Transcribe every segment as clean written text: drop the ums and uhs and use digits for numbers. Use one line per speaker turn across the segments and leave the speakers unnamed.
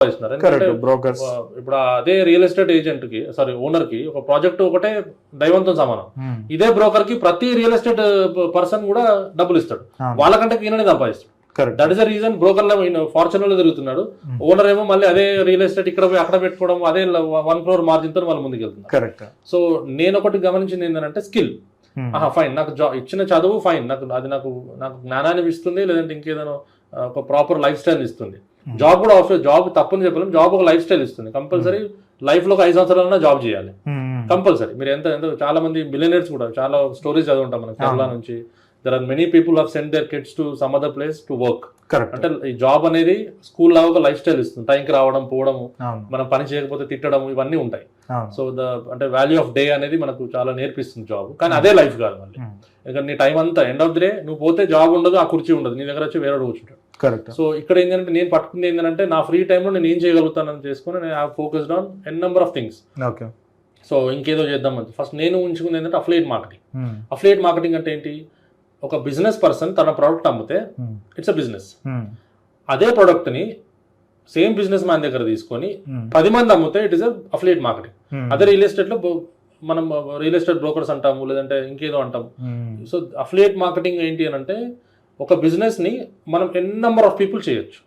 ఇస్తున్నారు. ఎందుకంటే
బ్రోకర్స్
ఇప్పుడు అదే రియల్ ఎస్టేట్ ఏజెంట్ కి ఓనర్ కి ఒక ప్రాజెక్ట్ ఒకటే దైవంతో సమానం. ఇదే బ్రోకర్ కి ప్రతి రియల్ ఎస్టేట్ పర్సన్ కూడా డబ్బులు ఇస్తాడు, వాళ్ళకంటే ఈయననే సంపాదిస్తాడు. That is the reason broker లో ఫార్చునర్ లో తిరుగుతున్నాడు, ఓనర్ ఏమో మళ్ళీ అదే రియల్ ఎస్టేట్ ఇక్కడ పోయి అక్కడ పెట్టుకోవడం, అదే 1 crore మార్జిన్ తో వాళ్ళు ముందుకు వెళ్తున్నారు.
కరెక్ట్.
సో నేను ఒకటి గమనించింది ఏంటంటే స్కిల్. ఫైన్, నాకు ఇచ్చిన చదువు ఫైన్, నాకు నాకు జ్ఞానాన్ని ఇస్తుంది, లేదంటే ఇంకేదైనా ఒక ప్రాపర్ లైఫ్ స్టైల్ ఇస్తుంది. జాబ్ కూడా అవసరం, జాబ్ తప్పని చెప్పలేము, జాబ్ ఒక లైఫ్ స్టైల్ ఇస్తుంది. కంపల్సరీ లైఫ్ లో ఒక 5 సంవత్సరాలన్నా జాబ్ చేయాలి కంపల్సరీ. మీరు ఎంత చాలా మంది మిలియనర్స్ కూడా చాలా స్టోరీస్ చదువుంటాం మనం కేరళ నుంచి. There are many people have send their kids to some other place to work. అంటే ఈ జాబ్ అనేది స్కూల్ లాగా ఒక లైఫ్ స్టైల్ ఇస్తుంది. టైంకి రావడం, పోవడము, మనం పని చేయకపోతే తిట్టడం, ఇవన్నీ ఉంటాయి. సో అంటే వాల్యూ ఆఫ్ డే అనేది మనకు చాలా నేర్పిస్తుంది జాబ్. కానీ అదే లైఫ్ కాదు మళ్ళీ. ఇంకా నీ టైం అంతా ఎండ్ ఆఫ్ ది డే నువ్వు పోతే జాబ్ ఉండదు, ఆ కుర్చీ ఉండదు, నీ దగ్గర వచ్చి వేరే కూర్చుంటాడు.
కరెక్ట్.
సో ఇక్కడ ఏంటంటే నేను పట్టుకుంది ఏంటంటే నా ఫ్రీ టైంలో నేను ఏం చేయగలుగుతానని చేసుకుని నేను have focused on an number of things.
Okay.
So ఇంకేదో చేద్దామని ఫస్ట్ నేను ఉంచుకుంది ఏంటంటే అఫిలియేట్ మార్కెటింగ్. అఫిలియేట్ మార్కెటింగ్ అంటే ఏంటి? ఒక బిజినెస్ పర్సన్ తన ప్రోడక్ట్ అమ్మితే ఇట్స్ అ బిజినెస్. అదే ప్రోడక్ట్ ని సేమ్ బిజినెస్ మ్యాన్ దగ్గర తీసుకొని 10 మంది అమ్మితే ఇట్ ఇస్ అఫిలియేట్ మార్కెటింగ్. అదే రియల్ ఎస్టేట్ లో మనం రియల్ ఎస్టేట్ బ్రోకర్స్ అంటాము, లేదంటే ఇంకేదో అంటాము. సో అఫిలియేట్ మార్కెటింగ్ ఏంటి అని అంటే ఒక బిజినెస్ ని మనం ఎన్ నెంబర్ ఆఫ్ పీపుల్ చేయొచ్చు,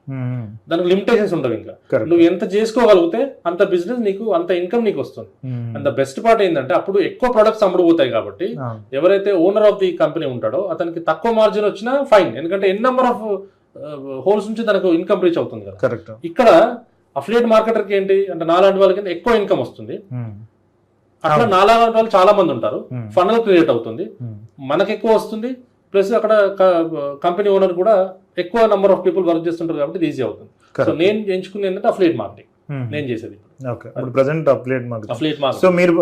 దానికి లిమిటేషన్స్ ఉండవు. ఇంకా నువ్వు ఎంత చేసుకోగలిగితే అంత బిజినెస్ నీకు, అంత ఇన్కమ్ నీకు వస్తుంది. అండ్ ద బెస్ట్ పార్ట్ ఏంటంటే అప్పుడు ఎక్కువ ప్రొడక్ట్స్ అమ్ముడుపోతాయి కాబట్టి ఎవరైతే ఓనర్ ఆఫ్ ది కంపెనీ ఉంటాడో అతనికి తక్కువ మార్జిన్ వచ్చినా ఫైన్, ఎందుకంటే ఎన్ నెంబర్ ఆఫ్ హోల్స్ నుంచి తనకు ఇన్కమ్ రీచ్ అవుతుంది కదా.
కరెక్ట్.
ఇక్కడ అఫిలియేట్ మార్కెటర్ కి ఏంటి అంటే నాలాంటి వాళ్ళకి ఎక్కువ ఇన్కమ్ వస్తుంది. అట్లా నాలాంటి వాళ్ళు చాలా మంది ఉంటారు, ఫనల్ క్రియేట్ అవుతుంది, మనకు ఎక్కువ వస్తుంది, ప్లస్ అక్కడ కంపెనీ ఓనర్ కూడా ఎక్కువ నెంబర్ ఆఫ్ పీపుల్ వర్క్ చేస్తుంటారు కాబట్టి ఇది ఈజీ అవుతుంది. సో నేను ఎంచుకుంది ఏంటంటే అఫిలియేట్ మార్కెటింగ్ నేను చేసేది.
ఓకే. ఇప్పుడు ప్రెజెంట్ అఫిలియేట్ మార్కెటింగ్. సో మీరు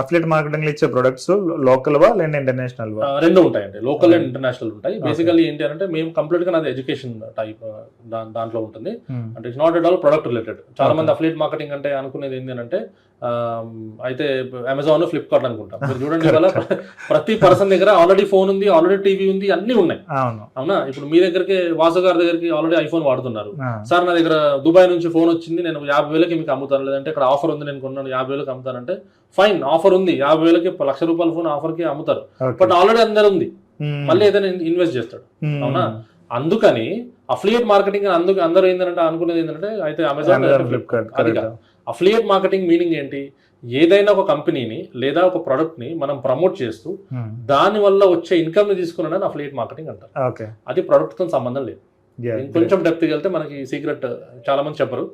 అఫిలియేట్ మార్కెటింగ్ లో ఇచ్చే ప్రొడక్ట్స్ లోకల్ వా లేదా ఇంటర్నేషనల్ వా?
రెండు ఉంటాయండి, లోకల్ అండ్ ఇంటర్నేషనల్ ఉంటాయి. బేసికల్లీ ఏంటి అంటే మేము కంప్లీట్ గా నాది ఎడ్యుకేషన్ టైప్ దాంట్లో ఉంటుంది. అంటే it's not at all product related. చాలా మంది అఫిలియేట్ మార్కెటింగ్ అంటే అనుకునేది ఏంటంటే అయితే అమెజాన్, ఫ్లిప్కార్ట్ అనుకుంటాం. మీరు చూడండి వల్ల ప్రతి పర్సన్ దగ్గర ఆల్రెడీ ఫోన్ ఉంది, ఆల్రెడీ టీవీ ఉంది, అన్ని ఉన్నాయి. అవునా? ఇప్పుడు మీ దగ్గరికి వాసు గారి దగ్గరికి ఆల్రెడీ ఐఫోన్ వాడుతున్నారు. సార్ నా దగ్గర దుబాయ్ నుంచి ఫోన్ వచ్చింది, నేను 50,000కి మీకు అమ్ముతాను, లేదంటే ఇక్కడ ఆఫర్ ఉంది నేను కొన్నాను 50,000కి అమ్ముతానంటే ఫైన్, ఆఫర్ ఉంది, 50,000కి ₹1,00,000 ఫోన్ ఆఫర్ కి అమ్ముతారు. బట్ ఆల్రెడీ అందరు ఉంది, మళ్ళీ ఏదైనా ఇన్వెస్ట్ చేస్తాడు. అవునా? అందుకని అఫిలియేట్ మార్కెటింగ్ అందరూ ఏంటంటే అనుకునేది ఏంటంటే అయితే అమెజాన్, ఫ్లిప్కార్ట్. అది కాదు. అఫిలియేట్ మార్కెటింగ్ మీనింగ్ ఏంటి? ఏదైనా ఒక కంపెనీని లేదా ఒక ప్రొడక్ట్ ని మనం ప్రమోట్ చేస్తూ దాని వల్ల వచ్చే ఇన్కమ్ ని తీసుకున్నాడని అఫిలియేట్ మార్కెటింగ్ అంటారు. అది ప్రొడక్ట్ తో సంబంధం లేదు. కొంచెం డెప్త్ వెళ్తే మనకి సీక్రెట్ చాలా మంది చెప్పరు.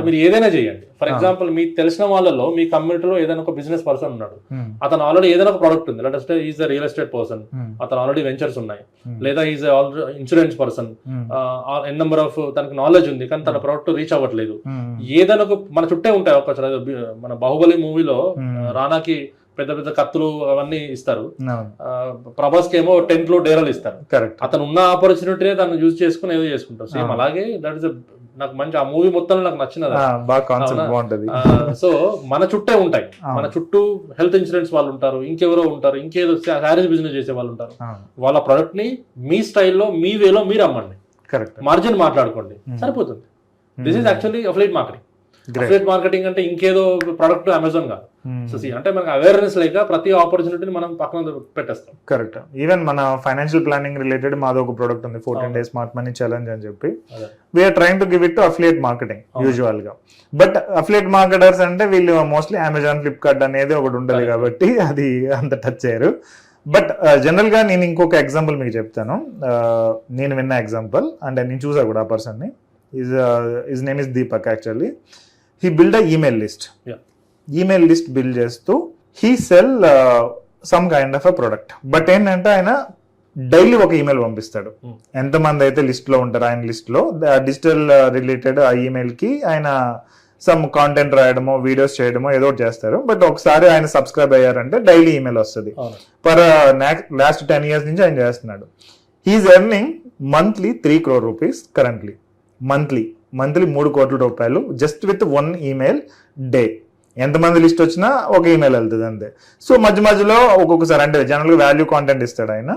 మీరు ఏదైనా చేయండి. ఫర్ ఎగ్జాంపుల్ మీకు తెలిసిన వాళ్ళలో మీ కమ్యూనిటీలో ఏదైనా ఒక బిజినెస్ పర్సన్ ఉన్నాడు, అతను ఆల్రెడీ ఏదైనా ఒక ప్రొడక్ట్ ఉంది, అంటే is the real estate person, అతను ఆల్రెడీ వెంచర్స్ ఉన్నాయి, లేదా is insurance person, an number of తనకు నాలెడ్జ్ ఉంది కానీ తన ప్రొడక్ట్ రీచ్ అవ్వట్లేదు. ఏదైనా ఒక మన చుట్టే ఉంటాయి. ఒక మన బాహుబలి మూవీలో రానాకి పెద్ద పెద్ద కత్తులు అవన్నీ ఇస్తారు, ప్రభాస్ కి ఏమో టెంట్లు డేరాలు ఇస్తారు. అతను ఉన్న ఆపర్చునిటీనే తను యూజ్ చేసుకుని ఏదో చేసుకుంటారు. సేమ్ అలాగే దట్ ఇస్ నాకు మంచి ఆ మూవీ మొత్తం నాకు నచ్చినది. సో మన చుట్టే ఉంటాయి, మన చుట్టూ హెల్త్ ఇన్సూరెన్స్ వాళ్ళు ఉంటారు, ఇంకెవరో ఉంటారు, ఇంకేదో శారీస్ బిజినెస్ చేసే వాళ్ళు ఉంటారు. వాళ్ళ ప్రొడక్ట్ ని మీ స్టైల్లో మీ వేలో మీరు అమ్మండి, మార్జిన్ మాట్లాడుకోండి, సరిపోతుంది. This is actually affiliate marketing. Affiliate marketing అంటే ఇంకేదో ప్రొడక్ట్ అమెజాన్ కాదు. సో అంటే మనకు అవేర్నెస్ లేక ప్రతి ఆపర్చునిటీని మనం పక్కన పెట్టేస్తాం.
కరెక్ట్. ఈవెన్ మన ఫైనాన్షియల్ ప్లానింగ్ రిలేటెడ్ మాది ఒక ప్రొడక్ట్ ఉంది, 14 days స్మార్ట్ మనీ ఛాలెంజ్ అని చెప్పి. We are trying to give it to affiliate marketing usual గా. బట్ అఫిలియేట్ మార్కెటర్స్ అంటే వీళ్ళు మోస్ట్లీ అమెజాన్, ఫ్లిప్కార్ట్ అనేది ఒకటి ఉంటుంది కాబట్టి అది అంత టచ్ చేయరు. బట్ జనరల్ గా నేను ఇంకొక ఎగ్జాంపుల్ మీకు చెప్తాను. నేను విన్న ఎగ్జాంపుల్ అంటే నేను చూసా కూడా ఆ పర్సన్ ని. His name is Deepak. Actually he build a email list. Email list build చేస్తూ he sell some kind of a product. But ఏంటంటే ఆయన డైలీ ఒక ఈమెయిల్ పంపిస్తాడు. ఎంతమంది అయితే లిస్ట్ లో ఉంటారు ఆయన లిస్ట్ లో డిజిటల్ రిలేటెడ్ ఆ ఈమెయిల్ కి ఆయన సమ్ కాంటెంట్ రాయడమో, వీడియోస్ చేయడమో ఏదో ఒకటి చేస్తారు. బట్ ఒకసారి ఆయన సబ్స్క్రైబ్ అయ్యారంటే డైలీ ఈమెయిల్ వస్తుంది. ఫర్ లాస్ట్ 10 years నుంచి ఆయన చేస్తున్నాడు. He is earning monthly 3 crore rupees currently. Monthly 3 కోట్ల రూపాయలు జస్ట్ విత్ 1 ఈమెయిల్ డే. ఎంతమంది లిస్ట్ వచ్చినా ఒక ఈమెయిల్ వెళ్తుంది అంతే. సో మధ్య మధ్యలో ఒక్కొక్కసారి అంటే జనరల్ గా వాల్యూ కాంటెంట్ ఇస్తాడు ఆయన,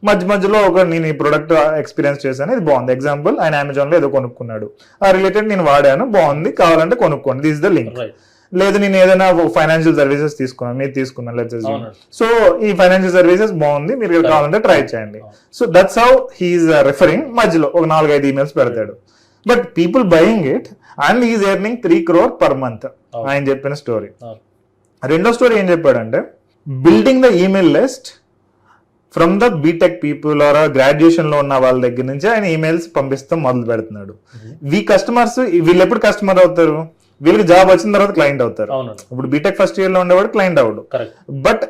మధ్య మధ్యలో నేను ఈ ప్రొడక్ట్ ఎక్స్పీరియన్స్ చేశాను, ఇది బాగుంది. ఎగ్జాంపుల్ ఆయన అమెజాన్ లో ఏదో కొనుక్కున్నాడు, ఆ రిలేటెడ్ నేను వాడాను, బాగుంది, కావాలంటే కొనుక్కోండి, దిస్ ద లింక్. లేదు నేను ఏదైనా ఫైనాన్షియల్ సర్వీసెస్ తీసుకున్నాను, మీరు తీసుకున్నాను లెట్స్ సో ఈ ఫైనాన్షియల్ సర్వీసెస్ బాగుంది, మీరు కావాలంటే ట్రై చేయండి. So that's how he is referring. మధ్యలో ఒక 4-5 ఈమెయిల్స్ పెడతాడు. But people buying it and is earning 3 crore per month. ఆయన చెప్పిన స్టోరీ. రెండో స్టోరీ ఏం చెప్పాడంటే, building the email list from the BTech people or graduation లో ఉన్న వాళ్ళ దగ్గర నుంచి ఆయన ఈమెయిల్స్ పంపిస్తాం మొదలు పెడుతున్నాడు. కస్టమర్స్ వీళ్ళు ఎప్పుడు కస్టమర్ అవుతారు, వీళ్ళకి జాబ్ వచ్చిన తర్వాత క్లయింట్ అవుతారు. ఇప్పుడు బీటెక్ ఫస్ట్ ఇయర్ లో ఉండేవాడు క్లయింట్ అవ్వడు, బట్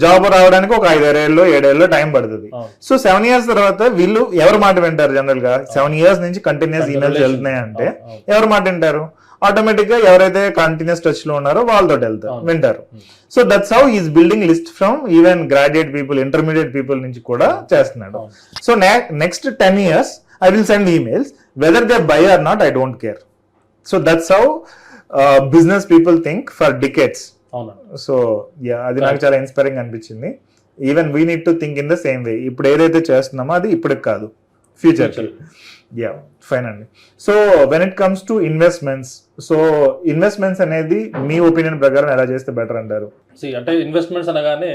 జాబ్ రావడానికి ఒక 5 ఏళ్ళలో 7 ఏళ్ళలో టైం పడుతుంది. సో 7 years తర్వాత వీళ్ళు ఎవరు మాట వింటారు? జనరల్ గా 7 years నుంచి కంటిన్యూస్ ఈమెయిల్స్ వెళ్తున్నాయి అంటే ఎవరు మాట వింటారు? ఆటోమేటిక్ గా ఎవరైతే కంటిన్యూస్ టచ్ లో ఉన్నారో వాళ్ళతో వింటారు. So that's how is building list from even graduate people, intermediate people నుంచి కూడా చేస్తున్నాడు. So next 10 years I will send emails, whether they buy or not, I don't care. So that's how business people think for decades. So అది నాకు చాలా inspiring అనిపించింది. Even we need to think in the same way. ఇప్పుడు ఏదైతే చేస్తున్నామో అది ఇప్పటికి కాదు, ఫ్యూచర్. యా, ఫైన్ అండి. So when it comes to investments, so investments అనేది మీ ఒపీనియన్ ప్రకారం ఎలా చేస్తే బెటర్ అంటారు?
అంటే ఇన్వెస్ట్మెంట్స్ అనగానే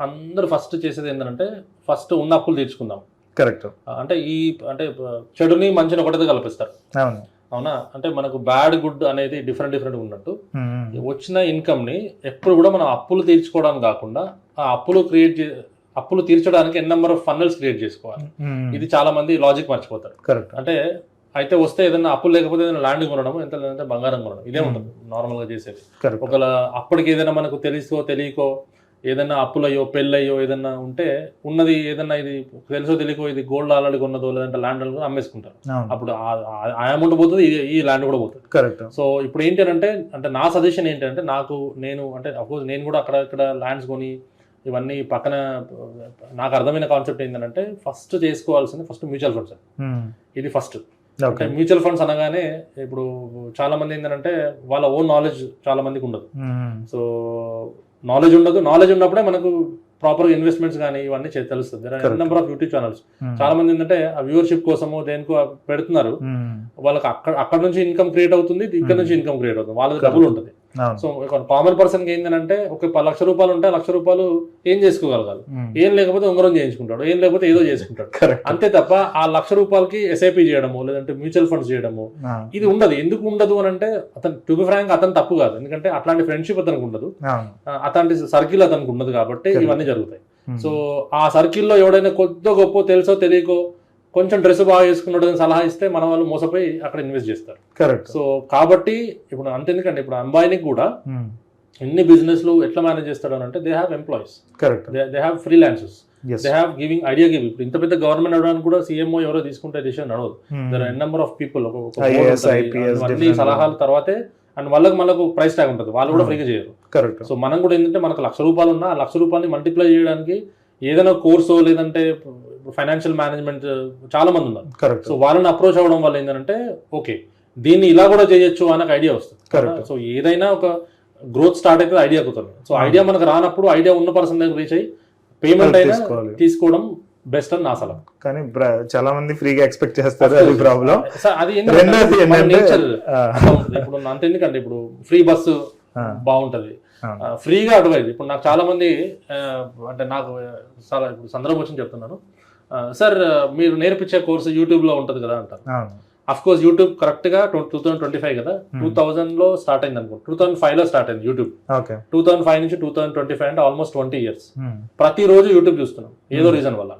అందరూ ఫస్ట్ చేసేది ఏంటంటే, ఫస్ట్ ఉన్న అప్పులు తీర్చుకుందాం.
కరెక్ట్.
అంటే చెడుని మంచిని ఒకటితో కల్పిస్తారు. అవునా? అంటే మనకు బ్యాడ్ గుడ్ అనేది డిఫరెంట్ ఉన్నట్టు, వచ్చిన ఇన్కమ్ ని ఎప్పుడు కూడా మనం అప్పులు తీర్చుకోవడానికి కాకుండా ఆ అప్పులు తీర్చడానికి ఎన్ నెంబర్ ఆఫ్ ఫన్నల్స్ క్రియేట్ చేసుకోవాలి. ఇది చాలా మంది లాజిక్ మర్చిపోతారు.
కరెక్ట్.
అంటే అయితే వస్తే ఏదైనా అప్పులు లేకపోతే ఏదైనా ల్యాండ్ కొనడం, ఎంత లేదంటే బంగారం కొనడం, ఇదే ఉంటుంది నార్మల్ గా చేసేది. ఒకవేళ అప్పటికి ఏదైనా మనకు తెలియకో ఏదైనా అప్పులయ్యో పెళ్ళయ్యో ఏదన్నా ఉంటే, ఉన్నది ఏదన్నా ఇది తెలుసో తెలియకో ఇది గోల్డ్ ఆల్రెడీ కొన్నదో లేదంటే ల్యాండ్ అమ్మేసుకుంటారు. అప్పుడు ఆ అమౌంట్ పోతుంది, ఈ ల్యాండ్ కూడా పోతుంది.
కరెక్ట్.
సో ఇప్పుడు ఏంటంటే, నా సజెషన్ ఏంటంటే, అఫ్కోర్స్ నేను కూడా ఇక్కడ ల్యాండ్స్ కొని ఇవన్నీ పక్కన, నాకు అర్థమైన కాన్సెప్ట్ ఏంటంటే, ఫస్ట్ చేసుకోవాల్సింది మ్యూచువల్ ఫండ్స్. ఇది ఫస్ట్. మ్యూచువల్ ఫండ్స్ అనగానే ఇప్పుడు చాలా మంది ఏంటంటే వాళ్ళ ఓన్ నాలెడ్జ్ చాలా మందికి ఉండదు. సో నాలెడ్జ్ ఉన్నప్పుడే మనకు ప్రాపర్ ఇన్వెస్ట్మెంట్స్ కానీ ఇవన్నీ తెలుస్తుంది. నెంబర్ ఆఫ్ యూట్యూబ్ ఛానల్స్ చాలా మంది ఏంటంటే ఆ వ్యూవర్షిప్ కోసమో దేనికో పెడుతున్నారు. వాళ్ళకి అక్కడ నుంచి ఇన్కమ్ క్రియేట్ అవుతుంది, ఇక్కడ నుంచి ఇన్కమ్ క్రియేట్ అవుతుంది, వాళ్ళకి డబ్బులు ఉంటుంది. సో కామన్ పర్సన్ కి ఏంటంటే ఒక 1 లక్ష రూపాయలు ఉంటే 1 లక్ష రూపాయలు ఏం చేసుకోగలగాలి? ఏం లేకపోతే ఉంగరం చేయించుకుంటాడు, ఏం లేకపోతే ఏదో చేసుకుంటాడు, అంతే తప్ప ఆ 1 లక్ష రూపాయలకి ఎస్ఐపి చేయడము లేదంటే మ్యూచువల్ ఫండ్స్ చేయడము ఇది ఉండదు. ఎందుకు ఉండదు అని అంటే, అతను టు బి ఫ్రాంక్ అతను తప్పు కాదు, ఎందుకంటే అట్లాంటి ఫ్రెండ్షిప్ అతనికి ఉండదు, అట్లాంటి సర్కిల్ అతనికి ఉండదు, కాబట్టి ఇవన్నీ జరుగుతాయి. సో ఆ సర్కిల్లో ఎవడైనా కొద్దిగా గొప్ప తెలుసో తెలియకో కొంచెం డ్రెస్ బాగా వేసుకున్నాడు సలహా ఇస్తే మన వాళ్ళు మోసపోయి అక్కడ ఇన్వెస్ట్ చేస్తారు.
కరెక్ట్.
సో కాబట్టి ఇప్పుడు అంతెందుకంటే, ఇప్పుడు అంబానీకి కూడా ఎన్ని బిజినెస్లు ఎట్లా మేనేజ్ చేస్తాడు అని అంటే, they have employees,
correct,
they have freelancers, they have giving idea giving. ఇప్పుడు ఇంత పెద్ద గవర్నమెంట్ అవడానికి కూడా సీఎంఓ ఎవరో తీసుకుంటే డిసిషన్ నడవదు. There are number of people, అన్ని సలహాల తర్వాతే అండ్ మనకు ప్రైస్ ట్యాగ్ ఉంటుంది, వాళ్ళు కూడా ఫ్రీగా చేయరు.
కరెక్ట్. సో
మనం కూడా ఏంటంటే, మనకు 1 లక్ష రూపాయలు ఉన్నా 1 లక్ష రూపాయలని మల్టిప్లై చేయడానికి ఏదైనా కోర్సో లేదంటే ఫైనాన్షియల్ మేనేజ్మెంట్ చాలా మంది ఉన్నారు. సో వాళ్ళని అప్రోచ్ అవ్వడం వల్ల ఏంటంటే, ఓకే దీన్ని ఇలా కూడా చేయొచ్చు అనే ఐడియా వస్తుంది. సో ఏదైనా ఒక గ్రోత్ స్టార్ట్ అయితే ఐడియా అవుతుంది. సో ఐడియా మనకు రానప్పుడు ఐడియా ఉన్న పర్సన్ దగ్గర రీచ్ అయ్యి పేమెంట్ అయినా తీసుకోవడం బెస్ట్ అని నా సలహా.
కానీ చాలా మంది ఫ్రీగా ఎక్స్పెక్ట్ చేస్తారు, అది ప్రాబ్లం.
అది ఇప్పుడు అంతెందుకంటే, ఇప్పుడు ఫ్రీ బస్సు బాగుంటది, ఫ్రీగా అడ్వైజ్. ఇప్పుడు నాకు చాలా మంది అంటే నాకు చాలా ఇప్పుడు సందర్భం వచ్చి చెప్తున్నాను, సార్ మీరు నేర్పించే కోర్సు యూట్యూబ్ లో ఉంటది కదా అంటారు. అఫ్ కోర్స్ యూట్యూబ్ కరెక్ట్ గా 2025 కదా, 2000 లో స్టార్ట్ అయింది అనుకో, 2005 లో స్టార్ట్ అయింది యూట్యూబ్. 2005 నుంచి 2025 అంటే ఆల్మోస్ట్ 20 years. ప్రతి రోజు యూట్యూబ్ చూస్తున్నాం ఏదో రీజన్ వల్ల.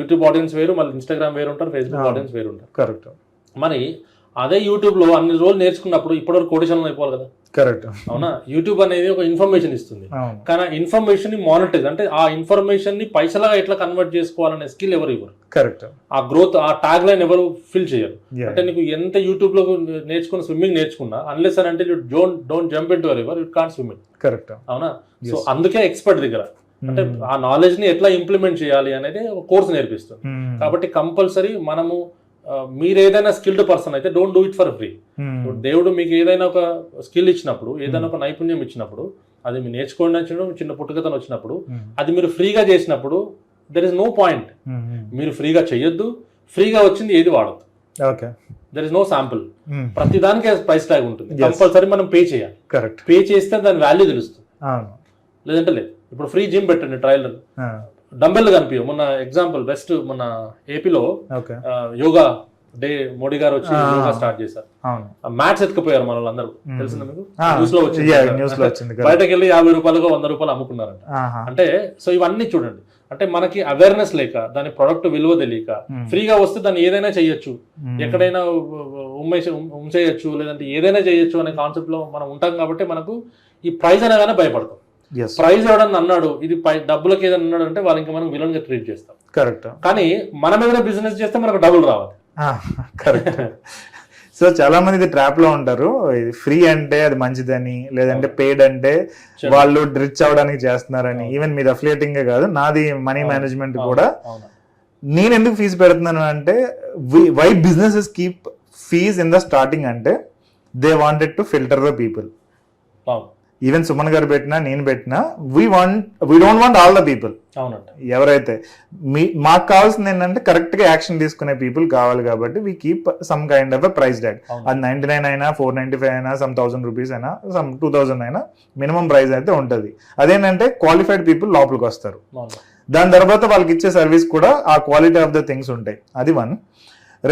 యూట్యూబ్ ఆడియన్స్ వేరు, మళ్ళీ ఇన్స్టాగ్రామ్ వేరు ఉంటారు, ఫేస్బుక్ ఆడియన్స్ వేరు ఉంటారు.
కరెక్ట్.
మరి అదే యూట్యూబ్ లో అన్ని రోజులు నేర్చుకున్నప్పుడు ఇప్పటివరకు కోడిషన్ అయిపోవాలి కదా.
కరెక్ట్.
అవునా? యూట్యూబ్ అనేది ఒక ఇన్ఫర్మేషన్ ఇస్తుంది, కానీ ఆ ఇన్ఫర్మేషన్ ని మానిటైజ్ అంటే ఆ ఇన్ఫర్మేషన్ ని పైసలాగా ఎట్లా కన్వర్ట్ చేసుకోవాలనే స్కిల్ ఎవరు ఇవ్వరు.
కరెక్ట్.
ఆ గ్రోత్, ఆ ట్యాగ్ లైన్ ఎవరు ఫిల్ చేయరు. అంటే నీకు ఎంత యూట్యూబ్ లో నేర్చుకున్న స్విమ్మింగ్ నేర్చుకున్నా, అన్లెస్ అని అంటే don't jump in to river, you can't swim.
Correct.
అవునా? సో అందుకే ఎక్స్పర్ట్ దగ్గర అంటే ఆ నాలెడ్జ్ ని ఎట్లా ఇంప్లిమెంట్ చేయాలి అనేది ఒక కోర్స్ నేర్పిస్తుంది. కాబట్టి కంపల్సరీ మనము మీరు ఏదైనా స్కిల్డ్ పర్సన్ అయితే don't do it for free. దేవుడు మీకు ఏదైనా ఒక స్కిల్ ఇచ్చినప్పుడు, ఏదైనా ఒక నైపుణ్యం ఇచ్చినప్పుడు, అది మీరు నేర్చుకోండి అని చిన్న పుట్టుకతను వచ్చినప్పుడు, అది మీరు ఫ్రీగా చేసినప్పుడు దెర్ ఇస్ నో పాయింట్. మీరు ఫ్రీగా చెయ్యొద్దు, ఫ్రీగా వచ్చింది ఏది వాడద్దు. There is no sample. ప్రతి దానికి ప్రైస్ ట్యాగ్ ఉంటుంది, కంపల్సరీ మనం పే చేయాలి.
కరెక్ట్.
పే చేస్తే దాని వాల్యూ తెలుస్తుంది, లేదంటే లేదు. ఇప్పుడు ఫ్రీ జిమ్ పెట్టండి, ట్రయల్ డంబెల్ కనిపించవు. మొన్న ఎగ్జాంపుల్ బెస్ట్, మన ఏపీలో యోగా డే మోడీ గారు వచ్చి యోగా స్టార్ట్ చేశారు. మ్యాట్స్ ఎత్తుకుపోయారు మన వాళ్ళందరూ, తెలిసిందా మీకు? న్యూస్ లో వచ్చింది. బయటకు వెళ్ళి 50 రూపాయలుగా 100 రూపాయలు అమ్ముకున్నారంట. అంటే సో ఇవన్నీ చూడండి, అంటే మనకి అవేర్నెస్ లేక, దాని ప్రొడక్ట్ విలువ తెలియక, ఫ్రీగా వస్తే దాన్ని ఏదైనా చేయొచ్చు, ఎక్కడైనా ఉంచేయచ్చు, లేదంటే ఏదైనా చేయొచ్చు అనే కాన్సెప్ట్ లో మనం ఉంటాం. కాబట్టి మనకు ఈ ప్రైజ్ అనగానే భయపడతాం. ప్రైజ్ ఎవడన్నా అన్నాడు, ఇది డబ్బులకి ఏదైనా అన్నాడు అంటే వాళ్ళు ఇంకా మనం విలన్ గా ట్రీట్ చేస్తాం. కరెక్ట్. కానీ మనం ఏదైనా బిజినెస్ చేస్తే మనకు డబ్బులు రావాలి.
కరెక్ట్. సో చాలా మంది ఇది ట్రాప్ లో ఉంటారు, ఇది ఫ్రీ అంటే అది మంచిదని, లేదంటే పెయిడ్ అంటే వాళ్ళు రిచ్ అవడానికి చేస్తున్నారని. ఈవెన్ మీది అఫిలియేటింగ్ కాదు, నాది మనీ మేనేజ్మెంట్ కూడా. నేను ఎందుకు ఫీజు పెడుతున్నాను అంటే, why businesses keep fees in the starting అంటే they wanted to filter the people. Even Suman గారు పెట్టినా, నేను పెట్టినా, we don't want all the people. ఎవరైతే మాకు కావాల్సింది ఏంటంటే కరెక్ట్ గా యాక్షన్ తీసుకునే పీపుల్ కావాలి. కాబట్టి we keep some kind of price tag. అది 99 అయినా, 495 అయినా, సమ్ 1000 రూపీస్ అయినా, సమ్ 2000 అయినా మినిమం ప్రైస్ అయితే ఉంటుంది. అదేంటంటే క్వాలిఫైడ్ పీపుల్ లోపలికి వస్తారు. దాని తర్వాత వాళ్ళకి ఇచ్చే సర్వీస్ కూడా ఆ క్వాలిటీ ఆఫ్ ద థింగ్స్ ఉంటాయి. అది వన్.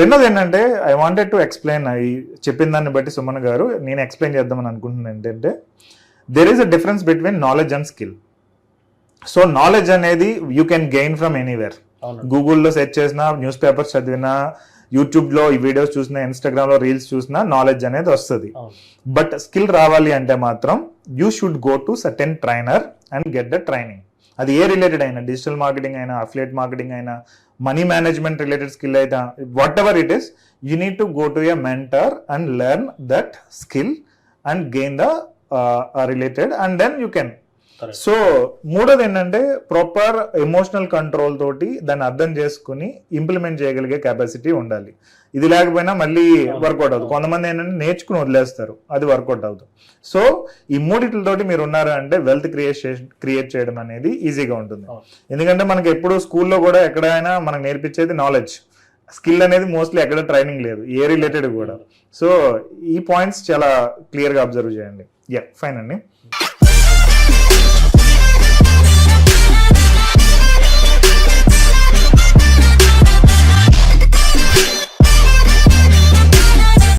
రెండోది ఏంటంటే, ఐ వాంటెడ్ టు ఎక్స్ప్లెయిన్, చెప్పిన దాన్ని బట్టి సుమన్ గారు నేను ఎక్స్ప్లెయిన్ చేద్దామని అనుకుంటున్నాను ఏంటంటే, there is a difference between knowledge and skill. So knowledge అనేది you can gain from anywhere. గూగుల్లో సెర్చ్ చేసినా, న్యూస్ పేపర్స్ చదివినా, యూట్యూబ్లో ఈ వీడియోస్ చూసినా, ఇన్స్టాగ్రామ్లో రీల్స్ చూసినా నాలెడ్జ్ అనేది వస్తుంది. బట్ స్కిల్ రావాలి అంటే మాత్రం you should go to certain trainer and get the training. అది ఏ రిలేటెడ్ అయినా, డిజిటల్ మార్కెటింగ్ అయినా, అఫిలియేట్ మార్కెటింగ్ అయినా, మనీ మేనేజ్మెంట్ రిలేటెడ్ స్కిల్ అయితే, whatever it is, you need to go to a mentor and learn that skill and gain the related, and then you can. So మూడోది ఏంటంటే, proper emotional control తోటి దాన్ని అర్థం చేసుకుని implement చేయగలిగే capacity ఉండాలి. ఇది లేకపోయినా మళ్ళీ వర్కౌట్ అవుతుంది. కొంతమంది ఏంటంటే నేర్చుకుని వదిలేస్తారు, అది వర్కౌట్ అవుతుంది. సో ఈ మూడిట్లతోటి మీరు ఉన్నారు అంటే వెల్త్ క్రియేట్ చేయడం అనేది ఈజీగా ఉంటుంది. ఎందుకంటే మనకి ఎప్పుడు స్కూల్లో కూడా ఎక్కడైనా మనకు నేర్పించేది నాలెడ్జ్. స్కిల్ అనేది మోస్ట్లీ ఎక్కడ ట్రైనింగ్ లేదు, ఏ రిలేటెడ్ కూడా. సో ఈ పాయింట్స్ చాలా క్లియర్గా అబ్జర్వ్ చేయండి. ఫైన్ అండి.